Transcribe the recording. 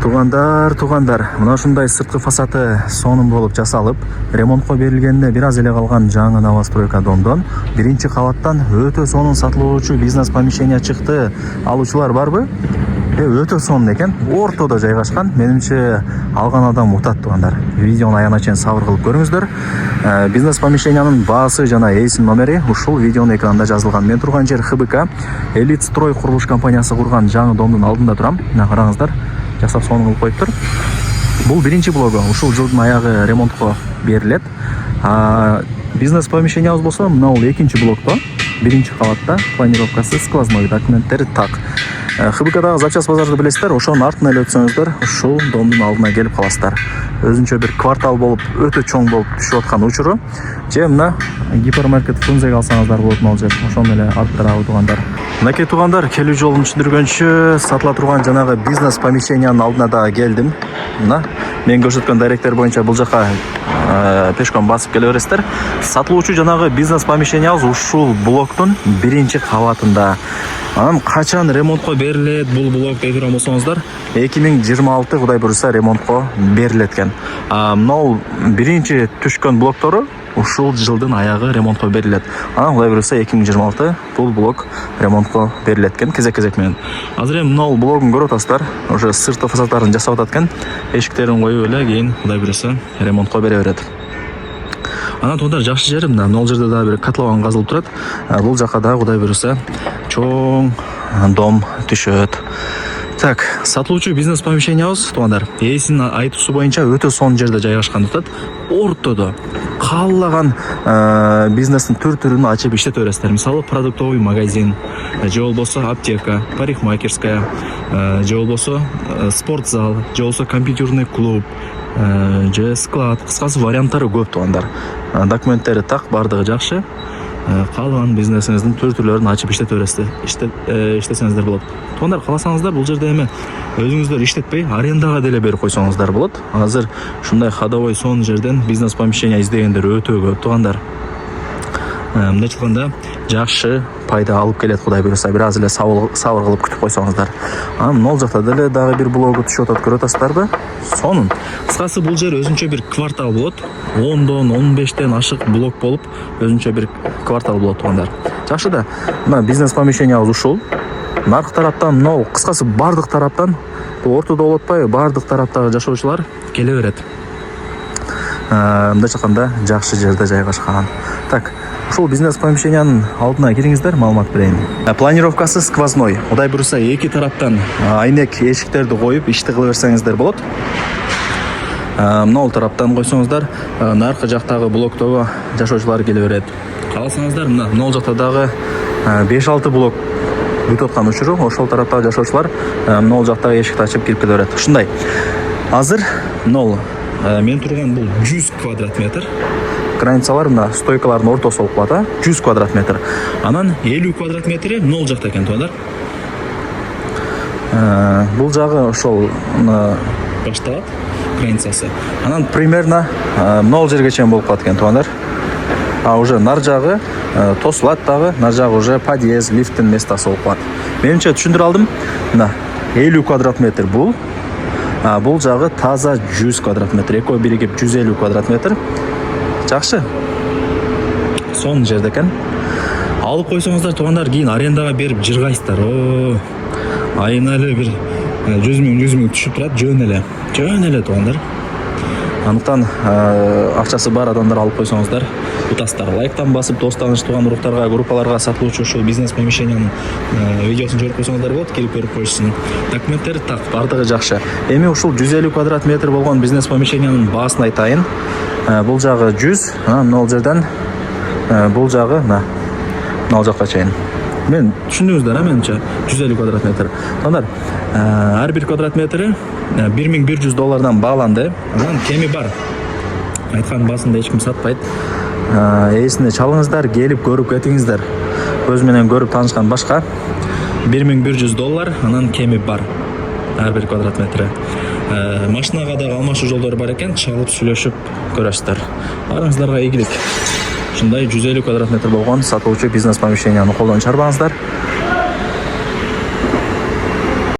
Тугандар, мына ушундай сырткы фасады сонун болуп жасалып, ремонтко берилгенде бир аз эле калган жаңы новостройка домдон биринчи кабаттан өтө сонун сатылуучу бизнес помещение чыкты. Алуучулар барбы? Өтө сонун экен. Ортодо жайгашкан. Менимче алган адам утат, тугандар. Видеону аягына чейин сабыр кылып көрүңүздөр. Бизнес помещениянын баасы жана эсин номери ушул видеонун экранында жазылган. Мен турган жер ХБК Элит Строй курулуш компаниясы курган жаңы домдун алдында турам. Мына караңыздар. Жасап сонун кылып коюптур. Бул биринчи блогу. Ушул жылдын аягы ремонтко берилет. Бизнес помещениябыз болсо, мына бул экинчи блокто, биринчи кабатта, планировкасы сквозной, документтери так. ХБКдагы запчас базарды билесиздер, ошонун артына эле өтсөңүздөр, ушул домдун алдына келип каласыздар. Өзүнчө бир квартал болуп, өтө чоң болуп түшүп аткан учуру. Же мына гипермаркет Фрунзеге алсаңыздар болот могул жер. Ошону эле алып тарабы тугандар. Мынакей тугандар, келүү жолун түшүндүргөнчү сатыла турган жанагы бизнес помещениянын алдына дагы келдим. Мына мен көрсөткөн директор боюнча бул жака пешком басып келе бересиздер. Сатылуучу жанагы бизнес помещениябыз ушул блоктун биринчи кабатында. Анан качан ремонтко берилет бул блок деп турган болсоңуздар, 2026 кудай буюрса ремонтко берилет экен. Мына биринчи түшкөн блоктору ушул жылдын аягы ремонтко берилет. Анан кудай буюрса 2026 бул блок ремонтко берилет экен, кезек менен. Азыр эми мына блогун көрүп атасыздар. Уже сырткы фасадтарын жасап атат экен. Эшиктерин коюп эле кийин кудай буюрса ремонтко бере берет. Анан тугандар, жакшы жери мына могул жерде дагы бир котлован казылып турат. Бул жака дагы кудай буюрса чоң дом түшөт. Так, сатылуучу бизнес помещениябыз тугандар, эсин айтуусу боюнча өтө сонун жерде жайгашкан турат. Ортодо каалаган бизнестин түр-түрүн ачып иштете бересиздер. Мисалы, продуктовый магазин, же болбосо аптека, парикмахерская, же болбосо спортзал, же болбосо компьютерный клуб, же склад. Кыскасы варианттары көп тугандар. Документтери так, бардыгы жакшы. Каалаган бизнесиңиздин түр-түрлөрүн ачып иштете бересиздер, иштесеңиздер болот. Тугандар, кааласаңыздар бул жерде эми өзүңүздөр иштетпей арендага деле берип койсоңуздар болот. Азыр ушундай ходовой сонун жерден бизнес помещение издегендер өтө көп тугандар. Мындайча айтканда жакшы пайда алып келет, кудай буюрса бир аз эле сабыр кылып күтүп койсоңуздар. Анан могул жакта деле дагы бир блогу түшүп атат, көрүп атасыздарбы? Сонун. Кыскасы бул жер өзүнчө бир квартал болот. 10дон 15тен ашык блок болуп, өзүнчө бир квартал болот тугандар. Жакшы да, мына бизнес помещениябыз ушул. Наркы тараптан, мына кыскасы бардык тараптан, бул ортодо болуп атпайбы, бардык тараптагы жашоочулар келе берет. Мындайча айтканда жакшы жерде жайгашкан. Так, ушул бизнес помещениянын алдына кириңиздер, маалымат берейин. Планировкасы сквозной. Кудай буюрса эки тараптан айнек эшиктерди коюп ишти кыла берсеңиздер болот. Мына тараптан койсоңуздар, наркы жактагы блоктогу жашоочулар келе берет. Кааласаңыздар, мына жакта дагы 5-6 блок бүтүп аткан учуру, ошол тараптагы жашоочулар мына жактагы эшикти ачып кирип келе берет. Ушундай. Азыр мына мен турган бул 100 квадрат метр. Границалар мына стойкалардын ортосу болуп калат, 100 квадрат метр. Анан 50 квадрат метри мына жакта экен тугандар. Бул жагы ошол башталат границасы. Анан примерно мына жерге чейин болуп калат экен тугандар. Уже нар жагы тосулат дагы, нар жагы уже подъезд, лифттин местасы болуп калат. Менимче түшүндүрө алдым. Мына 50 квадрат метр бул. Бул жагы таза 100 квадрат метр. Экөө биригип 150 квадрат метр. Жакшы. Сонун жерде экен. Алып койсоңуздар тугандар, кийин арендага берип жыргайсыздар. Айына эле бир 100 миң түшүп турат, жөн эле тугандар. Андыктан акчасы бар адамдар алып койсоңуздар утасыздар. Лайктан басып, дос тааныш туган уруктарга, группаларга сатылуучу ушул бизнес помещениянын видеосун жиберип койсоңуздар болот, келип көрүп коюшсун. Документтери так, бардыгы жакшы. Эми ушул 150 квадрат метр болгон бизнес помещениянын баасын айтайын. Бул жагы 100, анан мына жерден бул жагы мына жакка чейин. Мен түшүндүңүздөр, менимче 150 квадрат метр. Андан ар бир квадрат метри $1100 бааланды. Анан кеми бар. Айткан басында эч ким сатпайт. Эсине чалыңыздар, келип көрүп кетиңиздер. Көз менен көрүп таанышкан башка. $1100 анан кеми бар. Ар бир квадрат метри. Машинага да алмашуу жолдору бар экен, чалып сүйлөшүп көрөсүздөр. Барыңыздарга ийгилик. Ушундай 150 квадрат метр болгон сатылуучу бизнес помещенияны колдон чарбаңыздар.